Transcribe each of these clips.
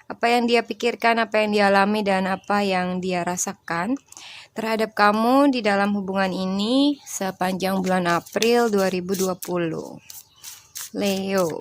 apa yang dia pikirkan, apa yang dia alami, dan apa yang dia rasakan terhadap kamu di dalam hubungan ini sepanjang bulan April 2020. Leo.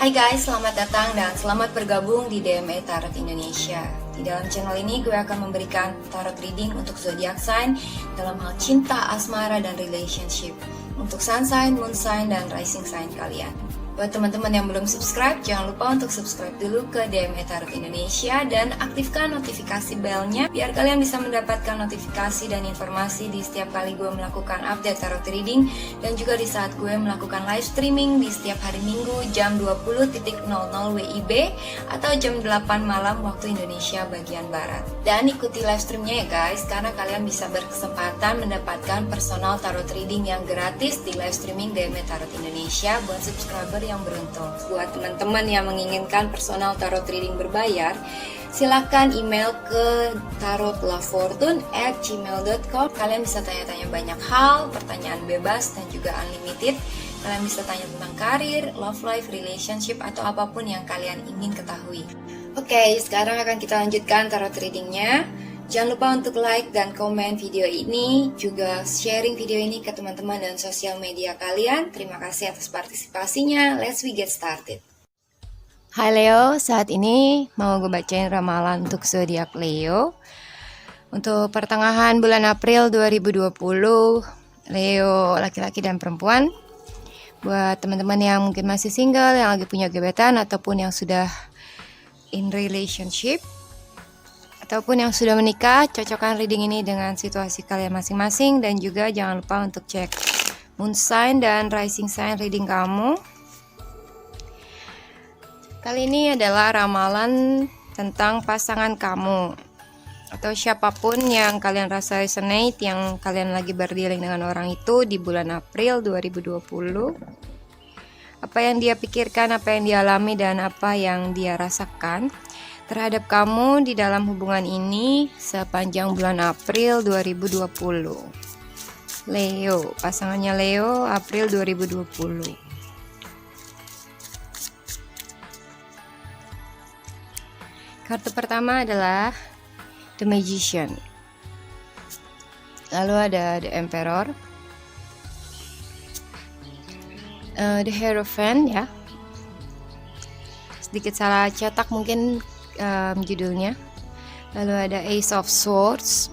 Hai guys, selamat datang dan selamat bergabung di DME Tarot Indonesia. Di dalam channel ini gue akan memberikan tarot reading untuk zodiac sign dalam hal cinta, asmara, dan relationship. Untuk sun sign, moon sign, dan rising sign kalian. Buat teman-teman yang belum subscribe, jangan lupa untuk subscribe dulu ke DME Tarot Indonesia dan aktifkan notifikasi belnya biar kalian bisa mendapatkan notifikasi dan informasi di setiap kali gue melakukan update tarot reading dan juga di saat gue melakukan live streaming di setiap hari Minggu jam 20.00 WIB atau jam 8 malam waktu Indonesia bagian Barat. Dan ikuti live streamnya ya guys, karena kalian bisa berkesempatan mendapatkan personal tarot reading yang gratis di live streaming DME Tarot Indonesia buat subscriber yang beruntung. Buat teman-teman yang menginginkan personal tarot reading berbayar, silakan email ke tarotlafortune@gmail.com. Kalian bisa tanya-tanya banyak hal, pertanyaan bebas dan juga unlimited. Kalian bisa tanya tentang karir, love life, relationship, atau apapun yang kalian ingin ketahui. Oke, sekarang akan kita lanjutkan tarot readingnya. Jangan lupa untuk like dan komen video ini, juga sharing video ini ke teman-teman dan sosial media kalian. Terima kasih atas partisipasinya. Let's get started. Hai Leo, saat ini mau gue bacain ramalan untuk zodiak Leo. Untuk pertengahan bulan April 2020, Leo laki-laki dan perempuan. Buat teman-teman yang mungkin masih single, yang lagi punya gebetan, ataupun yang sudah in relationship, ataupun yang sudah menikah, cocokkan reading ini dengan situasi kalian masing-masing. Dan juga jangan lupa untuk cek moon sign dan rising sign reading kamu. Kali ini adalah ramalan tentang pasangan kamu atau siapapun yang kalian rasa resonate, yang kalian lagi berdealing dengan orang itu di bulan April 2020. Apa yang dia pikirkan, apa yang dia alami, dan apa yang dia rasakan terhadap kamu di dalam hubungan ini sepanjang bulan April 2020. Leo, pasangannya Leo April 2020. Kartu pertama adalah The Magician. Lalu ada The Emperor, The Hierophant ya. Sedikit salah cetak mungkin judulnya. Lalu ada Ace of Swords,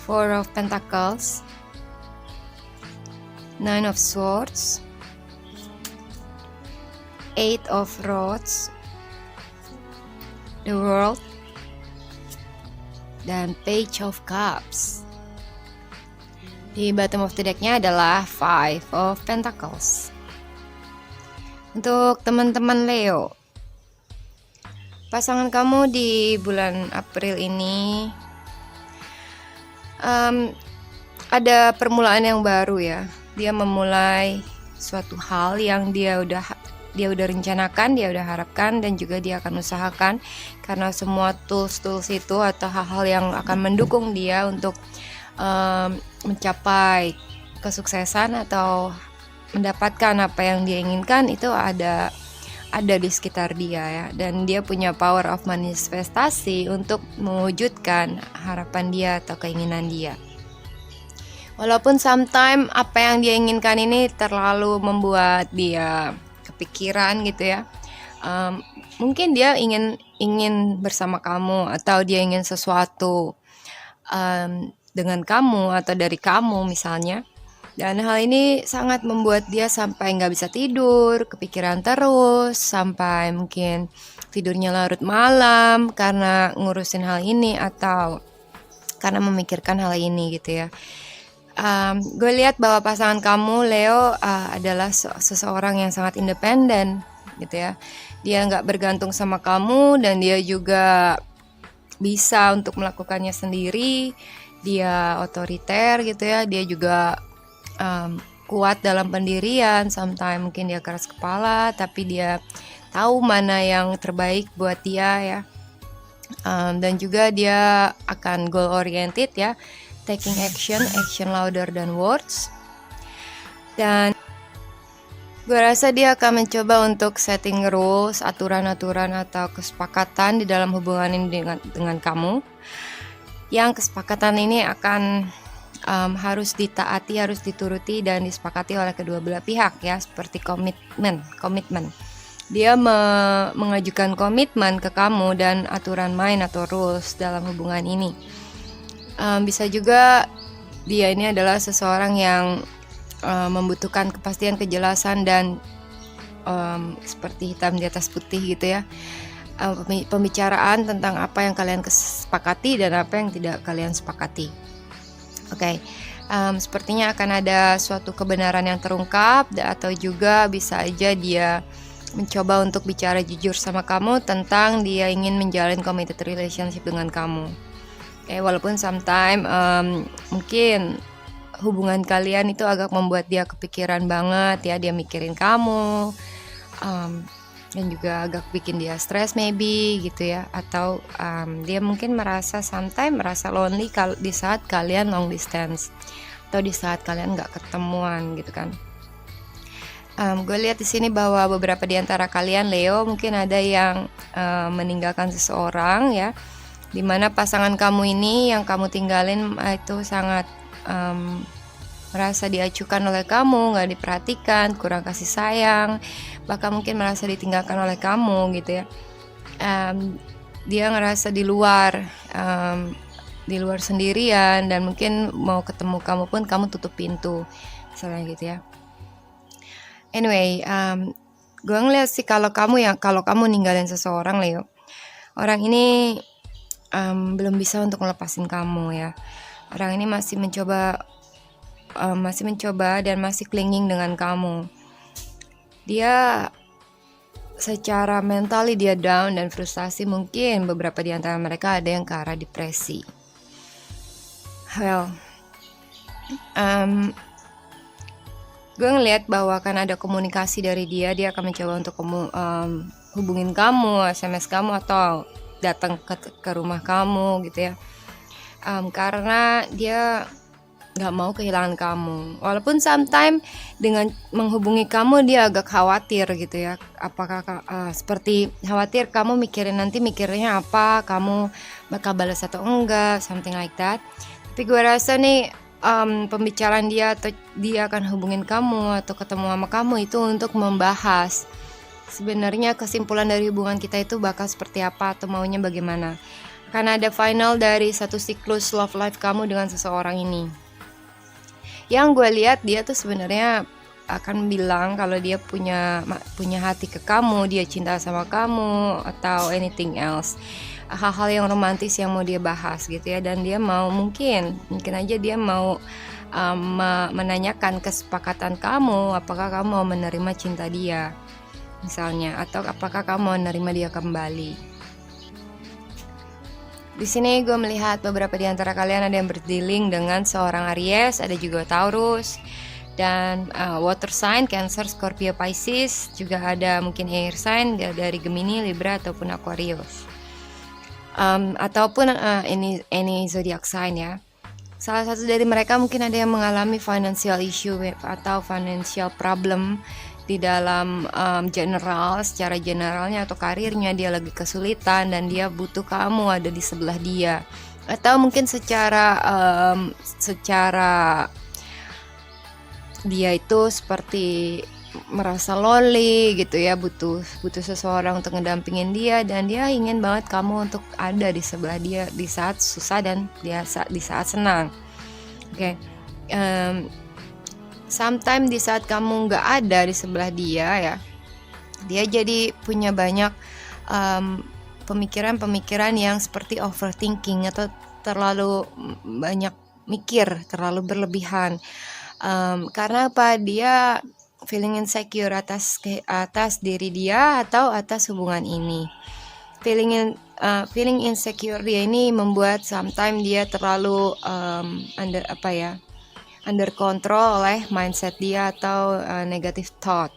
Four of Pentacles, Nine of Swords, Eight of Rods, The World, dan Page of Cups. Di bottom of the decknya adalah Five of Pentacles. Untuk teman-teman Leo, pasangan kamu di bulan April ini ada permulaan yang baru ya. Dia memulai suatu hal yang dia udah rencanakan, dia udah harapkan, dan juga dia akan usahakan, karena semua tools itu atau hal-hal yang akan mendukung dia untuk mencapai kesuksesan atau mendapatkan apa yang dia inginkan itu ada di sekitar dia ya. Dan dia punya power of manifestasi untuk mewujudkan harapan dia atau keinginan dia. Walaupun sometimes apa yang dia inginkan ini terlalu membuat dia kepikiran gitu ya. Mungkin dia ingin bersama kamu, atau dia ingin sesuatu dengan kamu atau dari kamu misalnya. Dan hal ini sangat membuat dia sampai nggak bisa tidur, kepikiran terus, sampai mungkin tidurnya larut malam karena ngurusin hal ini atau karena memikirkan hal ini gitu ya. Gue lihat bahwa pasangan kamu Leo adalah seseorang yang sangat independen gitu ya. Dia nggak bergantung sama kamu dan dia juga bisa untuk melakukannya sendiri. Dia otoriter gitu ya. Dia juga kuat dalam pendirian. Sometimes mungkin dia keras kepala, tapi dia tahu mana yang terbaik buat dia ya. Dan juga dia akan goal oriented ya, taking action louder than words. Dan gue rasa dia akan mencoba untuk setting rules, aturan-aturan atau kesepakatan di dalam hubungan ini dengan kamu. Yang kesepakatan ini akan harus ditaati, harus dituruti dan disepakati oleh kedua belah pihak ya, seperti komitmen. Dia mengajukan komitmen ke kamu dan aturan main atau rules dalam hubungan ini. Bisa juga dia ini adalah seseorang yang membutuhkan kepastian, kejelasan dan seperti hitam di atas putih gitu ya. Pembicaraan tentang apa yang kalian kesepakati dan apa yang tidak kalian sepakati. Oke. Sepertinya akan ada suatu kebenaran yang terungkap atau juga bisa aja dia mencoba untuk bicara jujur sama kamu tentang dia ingin menjalin committed relationship dengan kamu. Walaupun sometimes mungkin hubungan kalian itu agak membuat dia kepikiran banget ya, dia mikirin kamu dan juga agak bikin dia stres maybe gitu ya, atau dia mungkin sometimes merasa lonely di saat kalian long distance atau di saat kalian nggak ketemuan gitu kan. Gue lihat di sini bahwa beberapa di antara kalian Leo mungkin ada yang meninggalkan seseorang ya, dimana pasangan kamu ini yang kamu tinggalin itu sangat merasa diacuhkan oleh kamu, nggak diperhatikan, kurang kasih sayang, bahkan mungkin merasa ditinggalkan oleh kamu gitu ya. Dia ngerasa di luar sendirian dan mungkin mau ketemu kamu pun kamu tutup pintu misalnya gitu ya. Anyway, gue ngeliat sih kalau kamu ninggalin seseorang Leo, orang ini belum bisa untuk ngelepasin kamu ya. Orang ini masih mencoba dan masih clinging dengan kamu. Dia secara mentally dia down dan frustasi, mungkin beberapa di antara mereka ada yang ke arah depresi. Well, gue ngeliat bahwa akan ada komunikasi dari dia akan mencoba untuk hubungin kamu, SMS kamu atau datang ke rumah kamu gitu ya, karena dia nggak mau kehilangan kamu. Walaupun sometimes dengan menghubungi kamu dia agak khawatir gitu ya, apakah seperti khawatir kamu mikirnya apa, kamu bakal balas atau enggak, something like that. Tapi gue rasa nih pembicaraan dia atau dia akan hubungin kamu atau ketemu sama kamu itu untuk membahas sebenarnya kesimpulan dari hubungan kita itu bakal seperti apa atau maunya bagaimana. Karena ada final dari satu siklus love life kamu dengan seseorang ini. Yang gue lihat dia tuh sebenarnya akan bilang kalau dia punya hati ke kamu, dia cinta sama kamu atau anything else. Hal-hal yang romantis yang mau dia bahas gitu ya, dan dia mau mungkin aja dia mau menanyakan kesepakatan kamu, apakah kamu mau menerima cinta dia misalnya, atau apakah kamu mau menerima dia kembali. Di sini gue melihat beberapa di antara kalian ada yang berdealing dengan seorang Aries, ada juga Taurus dan water sign, Cancer, Scorpio, Pisces, juga ada mungkin air sign dari Gemini, Libra ataupun Aquarius. Ataupun any zodiac sign ya. Salah satu dari mereka mungkin ada yang mengalami financial issue atau financial problem di dalam secara generalnya atau karirnya dia lagi kesulitan dan dia butuh kamu ada di sebelah dia. Atau mungkin secara dia itu seperti merasa lonely gitu ya, butuh seseorang untuk ngedampingin dia, dan dia ingin banget kamu untuk ada di sebelah dia di saat susah dan di saat senang. Oke. Sometimes di saat kamu nggak ada di sebelah dia ya, dia jadi punya banyak pemikiran-pemikiran yang seperti overthinking atau terlalu banyak mikir, terlalu berlebihan. Karena apa? Dia feeling insecure atas diri dia atau atas hubungan ini. Feeling insecure dia ini membuat sometimes dia terlalu under control oleh mindset dia atau negative thought.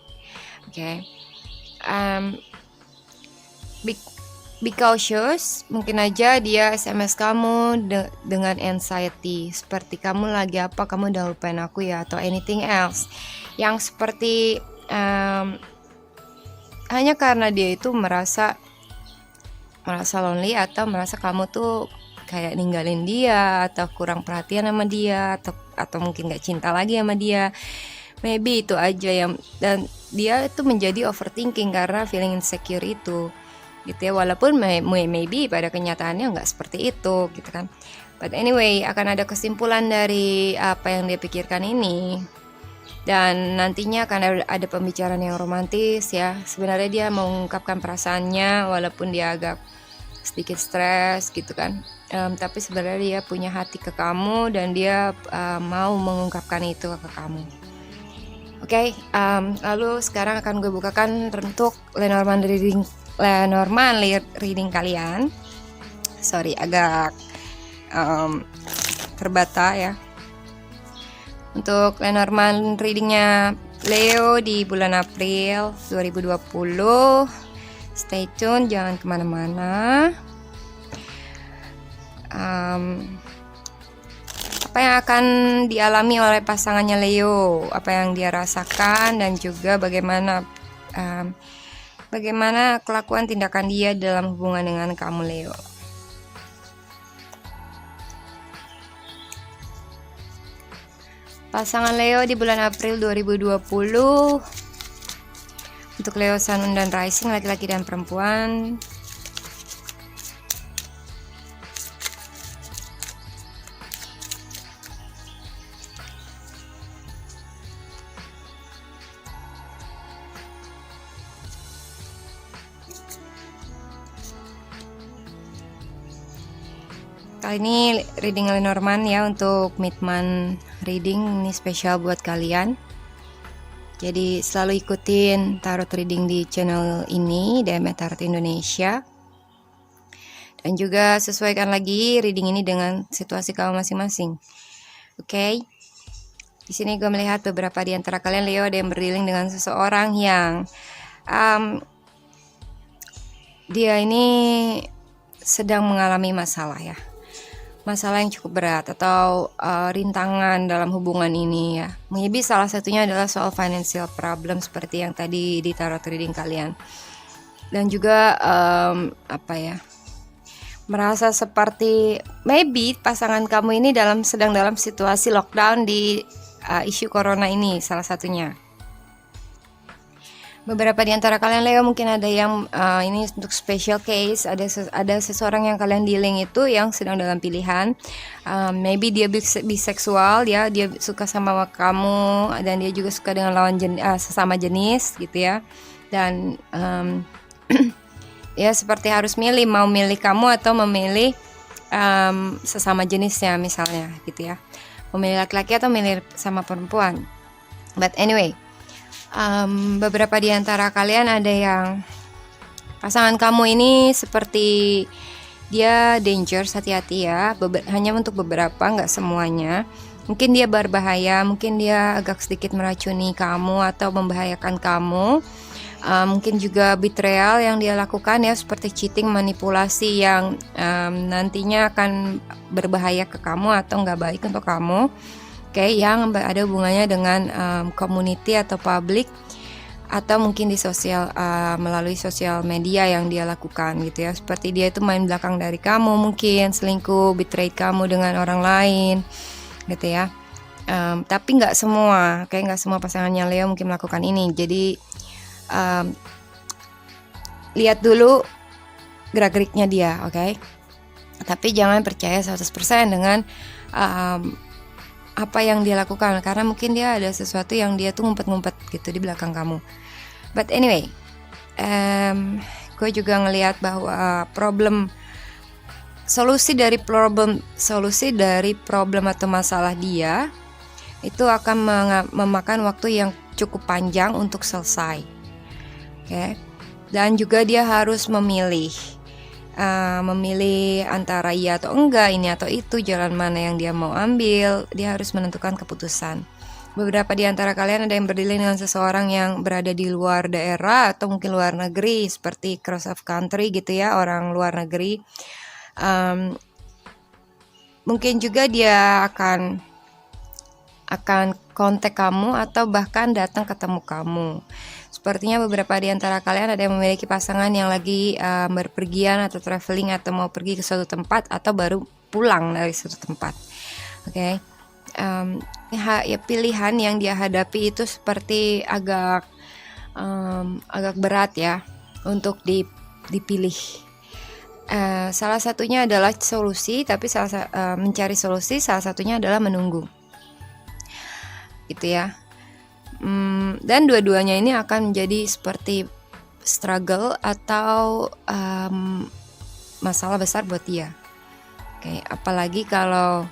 Okay. Be cautious, mungkin aja dia SMS kamu dengan anxiety, seperti kamu lagi apa, kamu udah lupain aku ya, atau anything else yang seperti hanya karena dia itu merasa lonely atau merasa kamu tuh kayak ninggalin dia atau kurang perhatian sama dia atau mungkin gak cinta lagi sama dia. Maybe itu aja yang, dan dia itu menjadi overthinking karena feeling insecure itu gitu ya, walaupun maybe pada kenyataannya nggak seperti itu gitu kan. But anyway, akan ada kesimpulan dari apa yang dia pikirkan ini, dan nantinya akan ada pembicaraan yang romantis ya. Sebenarnya dia mau mengungkapkan perasaannya walaupun dia agak sedikit stres gitu kan, tapi sebenarnya dia punya hati ke kamu dan dia mau mengungkapkan itu ke kamu. Oke, lalu sekarang akan gue bukakan untuk Lenormand reading kalian. Sorry, agak terbata ya. Untuk Lenormand readingnya Leo di bulan April 2020. Stay tune, jangan kemana-mana. Apa yang akan dialami oleh pasangannya Leo, apa yang dia rasakan, dan juga bagaimana kelakuan tindakan dia dalam hubungan dengan kamu Leo. Pasangan Leo di bulan April 2020. Untuk Leo Sun dan Rising, laki-laki dan perempuan. Kali ini reading Lenormand ya, untuk mid-month reading ini spesial buat kalian. Jadi selalu ikutin tarot reading di channel ini, DM Tarot Indonesia. Dan juga sesuaikan lagi reading ini dengan situasi kamu masing-masing. Oke. Di sini gue melihat beberapa di antara kalian Leo ada yang berdealing dengan seseorang yang dia ini sedang mengalami masalah ya. Masalah yang cukup berat atau rintangan dalam hubungan ini ya. Maybe salah satunya adalah soal financial problem seperti yang tadi di tarot reading kalian. Dan juga merasa seperti maybe pasangan kamu ini sedang dalam situasi lockdown di isu corona ini, salah satunya. Beberapa di antara kalian Leo mungkin ada yang ini untuk special case, ada seseorang yang kalian dealing itu yang sedang dalam pilihan. Maybe dia biseksual ya, dia suka sama kamu dan dia juga suka dengan sesama jenis gitu ya. Dan ya seperti harus mau milih kamu atau memilih sesama jenisnya misalnya gitu ya. Memilih laki-laki atau memilih sama perempuan. But anyway, beberapa di antara kalian ada yang pasangan kamu ini seperti dia dangerous, hati-hati ya, hanya untuk beberapa, nggak semuanya. Mungkin dia berbahaya, mungkin dia agak sedikit meracuni kamu atau membahayakan kamu. Mungkin juga betrayal yang dia lakukan ya, seperti cheating, manipulasi yang nantinya akan berbahaya ke kamu atau nggak baik untuk kamu. Oke, yang ada hubungannya dengan community atau public, atau mungkin di melalui sosial media yang dia lakukan gitu ya. Seperti dia itu main belakang dari kamu, mungkin selingkuh, betray kamu dengan orang lain gitu ya. Tapi nggak semua pasangannya Leo mungkin melakukan ini. Jadi lihat dulu gerak-geriknya dia, oke? Tapi jangan percaya 100% dengan apa yang dia lakukan, karena mungkin dia ada sesuatu yang dia tuh ngumpet-ngumpet gitu di belakang kamu. But anyway, gue juga ngelihat bahwa solusi dari problem atau masalah dia itu akan memakan waktu yang cukup panjang untuk selesai. Oke. Dan juga dia harus memilih antara iya atau enggak, ini atau itu, jalan mana yang dia mau ambil. Dia harus menentukan keputusan. Beberapa di antara kalian ada yang berdealing dengan seseorang yang berada di luar daerah atau mungkin luar negeri, seperti cross of country gitu ya, orang luar negeri. Mungkin juga dia akan kontak kamu atau bahkan datang ketemu kamu. Sepertinya beberapa di antara kalian ada yang memiliki pasangan yang lagi berpergian atau traveling atau mau pergi ke suatu tempat atau baru pulang dari suatu tempat. Oke. Ya pilihan yang dia hadapi itu seperti agak berat ya untuk dipilih. Salah satunya adalah solusi, tapi mencari solusi salah satunya adalah menunggu, gitu ya. Dan dua-duanya ini akan menjadi seperti struggle atau masalah besar buat dia. Oke, apalagi kalau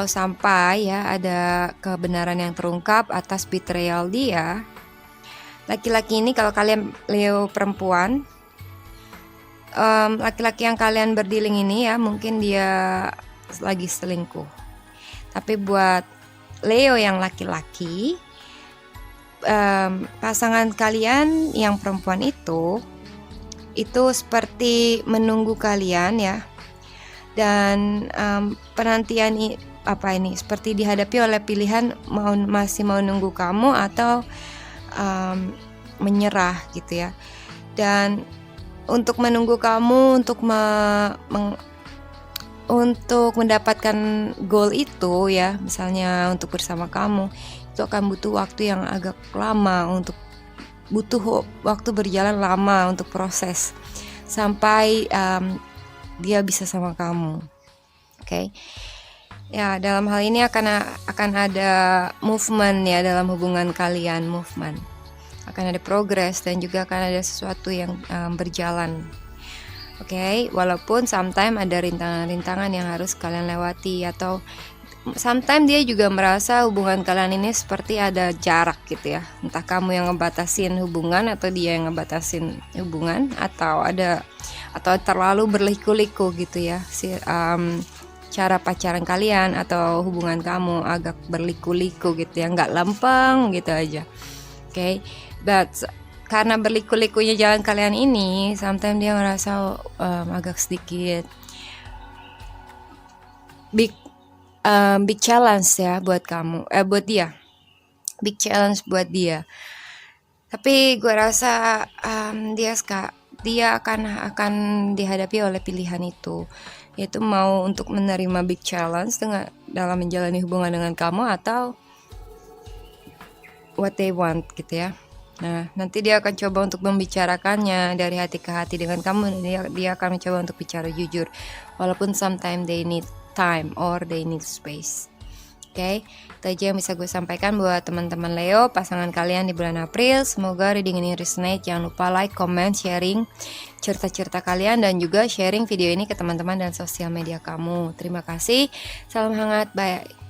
sampai ya ada kebenaran yang terungkap atas betrayal dia. Laki-laki ini, kalau kalian Leo perempuan, laki-laki yang kalian berdealing ini ya, mungkin dia lagi selingkuh. Tapi buat Leo yang laki-laki, pasangan kalian yang perempuan itu seperti menunggu kalian ya, dan penantian seperti dihadapi oleh pilihan masih mau nunggu kamu atau menyerah gitu ya. Dan untuk menunggu kamu untuk mendapatkan goal itu ya, misalnya untuk bersama kamu, itu akan butuh waktu yang agak lama, butuh waktu berjalan lama untuk proses sampai dia bisa sama kamu. Oke. Ya, dalam hal ini akan ada movement ya dalam hubungan kalian, movement. Akan ada progress dan juga akan ada sesuatu yang berjalan. Oke, walaupun sometimes ada rintangan-rintangan yang harus kalian lewati, atau sometimes dia juga merasa hubungan kalian ini seperti ada jarak gitu ya. Entah kamu yang ngebatasin hubungan atau dia yang ngebatasin hubungan, atau terlalu berliku-liku gitu ya. Cara pacaran kalian atau hubungan kamu agak berliku-liku gitu ya, nggak lempeng gitu aja. Oke, but karena berliku-likunya jalan kalian ini, sometimes dia ngerasa agak sedikit big challenge ya buat kamu, buat dia, big challenge buat dia. Tapi gue rasa dia akan dihadapi oleh pilihan itu, yaitu mau untuk menerima big challenge dalam menjalani hubungan dengan kamu atau what they want gitu ya. Nah, nanti dia akan coba untuk membicarakannya dari hati ke hati dengan kamu. Dia akan mencoba untuk bicara jujur, walaupun sometimes they need time or they need space. Oke, itu aja yang bisa gue sampaikan buat teman-teman Leo, pasangan kalian di bulan April. Semoga reading ini resonate. Jangan lupa like, comment, sharing cerita-cerita kalian, dan juga sharing video ini ke teman-teman dan sosial media kamu. Terima kasih. Salam hangat. Bye.